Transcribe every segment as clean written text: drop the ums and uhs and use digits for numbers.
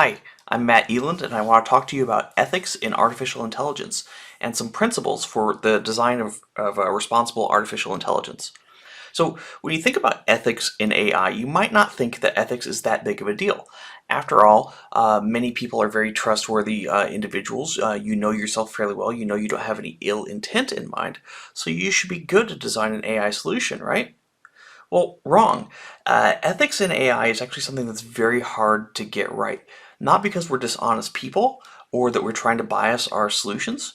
Hi, I'm Matt Eland, and I want to talk to you about ethics in artificial intelligence and some principles for the design of responsible artificial intelligence. So, when you think about ethics in AI, you might not think that ethics is that big of a deal. After all, many people are very trustworthy individuals. You know yourself fairly well. You know you don't have any ill intent in mind, so you should be good to design an AI solution, right? Well, wrong. Ethics in AI is actually something that's very hard to get right. Not because we're dishonest people or that we're trying to bias our solutions,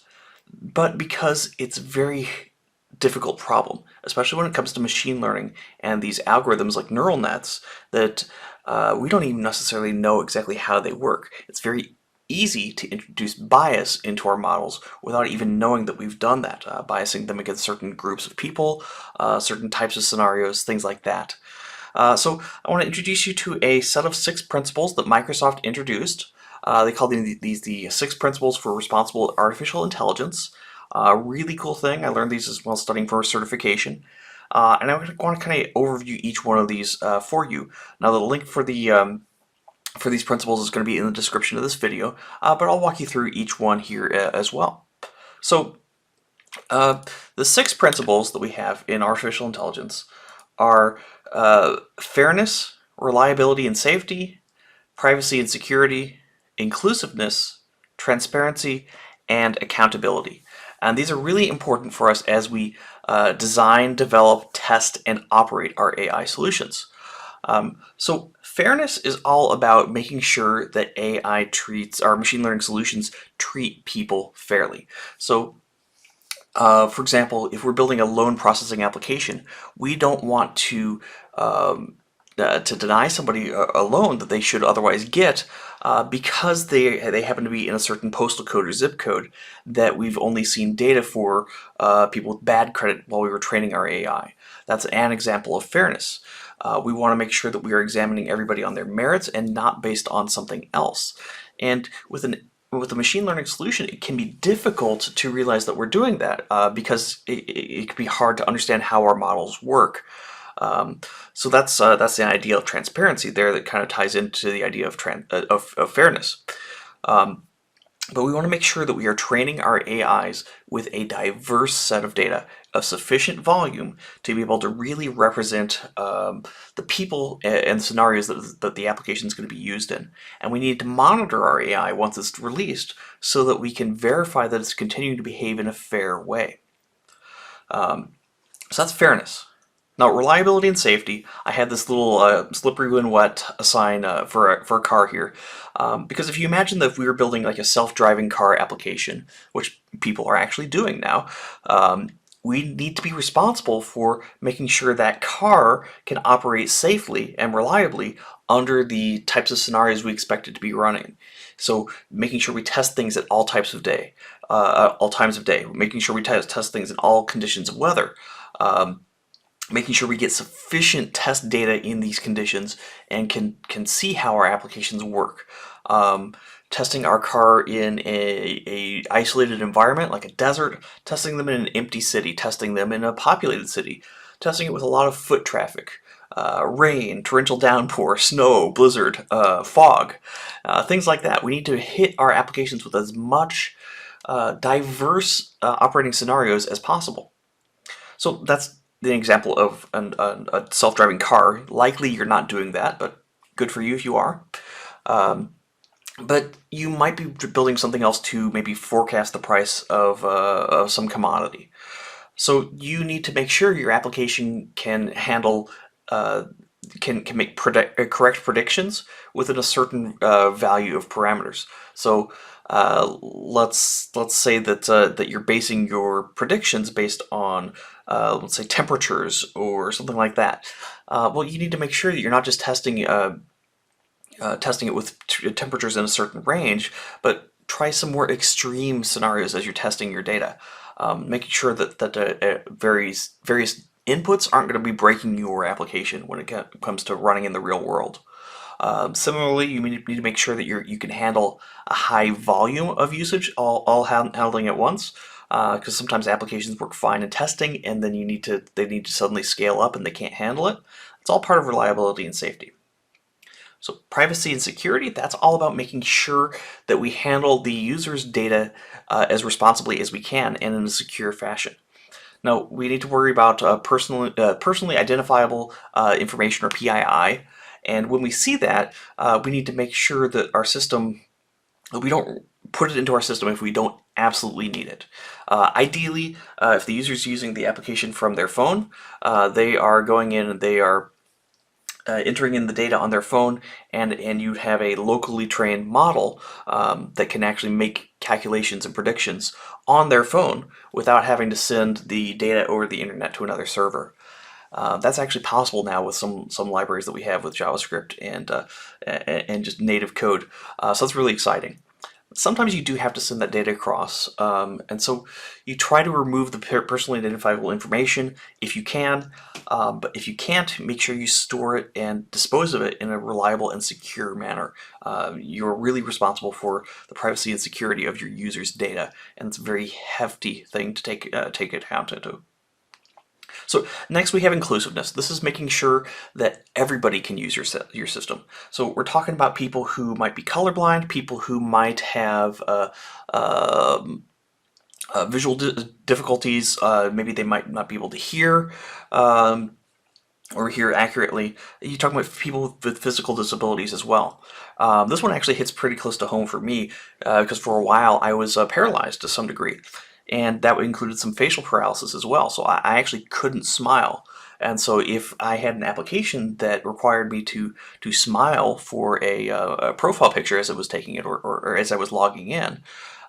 but because it's a very difficult problem, especially when it comes to machine learning and these algorithms like neural nets that we don't even necessarily know exactly how they work. It's very easy to introduce bias into our models without even knowing that we've done that, biasing them against certain groups of people, certain types of scenarios, things like that. So I want to introduce you to a set of 6 principles that Microsoft introduced. They call these the 6 principles for responsible artificial intelligence. Really cool thing. I learned these as well studying for a certification. And I want to kind of overview each one of these for you. Now the link for these principles is going to be in the description of this video, but I'll walk you through each one here as well. So the 6 principles that we have in artificial intelligence are fairness, reliability and safety, privacy and security, inclusiveness, transparency, and accountability. And these are really important for us as we design, develop, test, and operate our AI solutions. So fairness is all about making sure that AI treats, our machine learning solutions treat people fairly. So for example, if we're building a loan processing application, we don't want to deny somebody a loan that they should otherwise get because they happen to be in a certain postal code or zip code that we've only seen data for people with bad credit while we were training our AI. That's an example of fairness. We want to make sure that we are examining everybody on their merits and not based on something else. And with a machine learning solution, it can be difficult to realize that we're doing that because it can be hard to understand how our models work. So that's the idea of transparency there that kind of ties into the idea of fairness. But we want to make sure that we are training our AIs with a diverse set of data of sufficient volume to be able to really represent the people and scenarios that the application is going to be used in. And we need to monitor our AI once it's released so that we can verify that it's continuing to behave in a fair way. So that's fairness. Now, reliability and safety, I had this little slippery when wet sign for a car here. Because if you imagine that if we were building like a self-driving car application, which people are actually doing now, we need to be responsible for making sure that car can operate safely and reliably under the types of scenarios we expect it to be running. So making sure we test things at all types of day, all times of day, making sure we test things in all conditions of weather. Making sure we get sufficient test data in these conditions and can see how our applications work. Testing our car in a isolated environment like a desert, testing them in an empty city, testing them in a populated city, testing it with a lot of foot traffic, rain, torrential downpour, snow, blizzard, fog, things like that. We need to hit our applications with as much diverse operating scenarios as possible. So that's the example of a self-driving car. Likely you're not doing that, but good for you if you are. But you might be building something else to maybe forecast the price of some commodity. So you need to make sure your application can handle can make correct predictions within a certain value of parameters. So let's say that that you're basing your predictions based on let's say temperatures or something like that. Well, you need to make sure that you're not just testing testing it with temperatures in a certain range, but try some more extreme scenarios as you're testing your data, making sure that various inputs aren't going to be breaking your application when it comes to running in the real world. Similarly, you need to make sure that you can handle a high volume of usage, all handling at once, because sometimes applications work fine in testing, and then they need to suddenly scale up and they can't handle it. It's all part of reliability and safety. So privacy and security, that's all about making sure that we handle the user's data as responsibly as we can and in a secure fashion. Now, we need to worry about personally identifiable information, or PII. And when we see that, we need to make sure that our system, that we don't put it into our system if we don't absolutely need it. Ideally, if the user is using the application from their phone, they are going in and they are entering in the data on their phone, and you have a locally trained model that can actually make calculations and predictions on their phone without having to send the data over the internet to another server. That's actually possible now with some libraries that we have with JavaScript and just native code. So that's really exciting. Sometimes you do have to send that data across, and so you try to remove the personally identifiable information if you can, but if you can't, make sure you store it and dispose of it in a reliable and secure manner. You're really responsible for the privacy and security of your users' data, and it's a very hefty thing to take account into. So next we have inclusiveness. This is making sure that everybody can use your system. So we're talking about people who might be colorblind, people who might have visual difficulties. Maybe they might not be able to hear or hear accurately. You're talking about people with physical disabilities as well. This one actually hits pretty close to home for me because for a while I was paralyzed to some degree. And that included some facial paralysis as well. So I actually couldn't smile. And so if I had an application that required me to smile for a profile picture as it was taking it, or as I was logging in,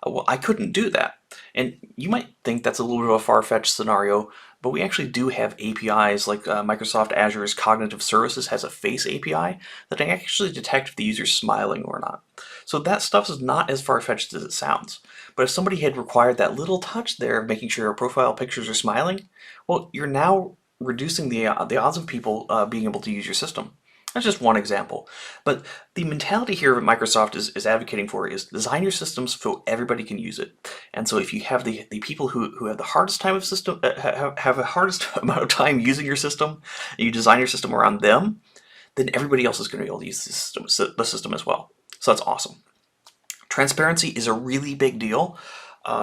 well, I couldn't do that. And you might think that's a little bit of a far-fetched scenario, but we actually do have APIs like Microsoft Azure's Cognitive Services has a face API that can actually detect if the user's smiling or not. So that stuff is not as far-fetched as it sounds. But if somebody had required that little touch there of making sure your profile pictures are smiling, well, you're now reducing the odds of people being able to use your system. That's just one example. But the mentality here that Microsoft is advocating for is design your systems so everybody can use it. And so if you have the people who have the hardest time of system have the hardest amount of time using your system, and you design your system around them, then everybody else is going to be able to use the system as well. So that's awesome. Transparency is a really big deal.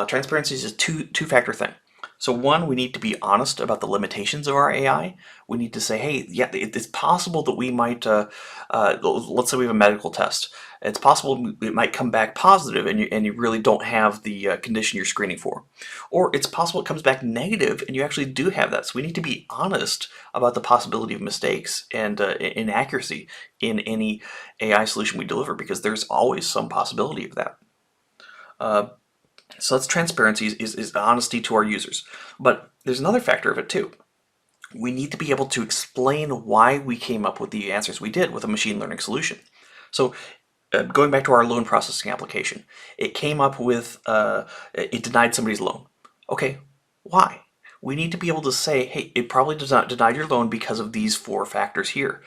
Transparency is a two-factor thing. So one, we need to be honest about the limitations of our AI. We need to say, hey, yeah, it's possible that we might, let's say we have a medical test. It's possible it might come back positive and you really don't have the condition you're screening for. Or it's possible it comes back negative and you actually do have that. So we need to be honest about the possibility of mistakes and inaccuracy in any AI solution we deliver, because there's always some possibility of that. So that's transparency, is honesty to our users. But there's another factor of it too. We need to be able to explain why we came up with the answers we did with a machine learning solution. So going back to our loan processing application, it came up with, it denied somebody's loan. Okay, why? We need to be able to say, hey, it probably does not denied your loan because of these 4 factors here.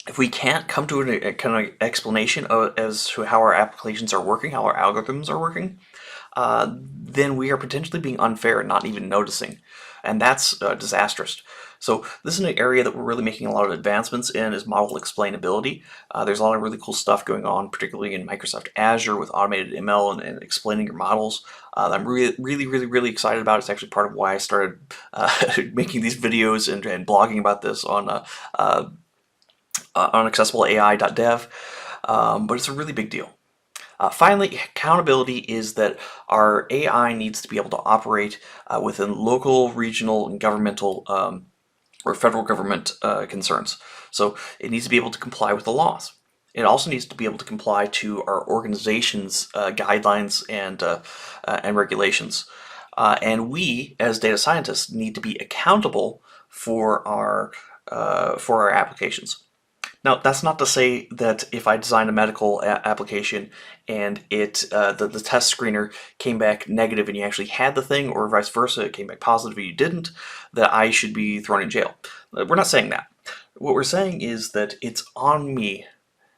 If we can't come to a kind of explanation as to how our applications are working, how our algorithms are working, then we are potentially being unfair and not even noticing. And that's disastrous. So this is an area that we're really making a lot of advancements in, is model explainability. There's a lot of really cool stuff going on, particularly in Microsoft Azure with automated ML and explaining your models. I'm really excited about. It's actually part of why I started making these videos and blogging about this on accessible.ai.dev, but it's a really big deal. Finally, accountability is that our AI needs to be able to operate within local, regional, and governmental or federal government concerns. So it needs to be able to comply with the laws. It also needs to be able to comply to our organization's guidelines and regulations. And we, as data scientists, need to be accountable for our applications. Now, that's not to say that if I design a medical application and the test screener came back negative and you actually had the thing, or vice versa, it came back positive and you didn't, that I should be thrown in jail. We're not saying that. What we're saying is that it's on me,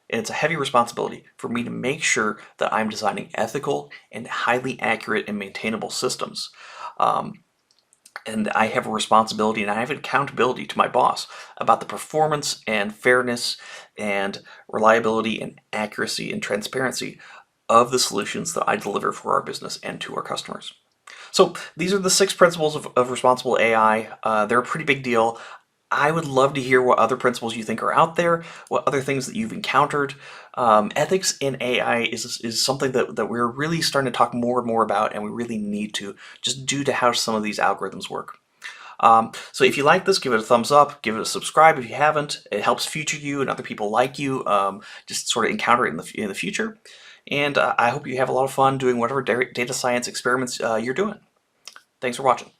and it's a heavy responsibility for me to make sure that I'm designing ethical and highly accurate and maintainable systems. And I have a responsibility and I have accountability to my boss about the performance and fairness and reliability and accuracy and transparency of the solutions that I deliver for our business and to our customers. So these are the 6 principles of responsible AI. They're a pretty big deal. I would love to hear what other principles you think are out there, what other things that you've encountered. Ethics in AI is something that we're really starting to talk more and more about, and we really need to, just due to how some of these algorithms work. So if you like this, give it a thumbs up, give it a subscribe if you haven't. It helps future you and other people like you just sort of encounter it in the future. And I hope you have a lot of fun doing whatever data science experiments you're doing. Thanks for watching.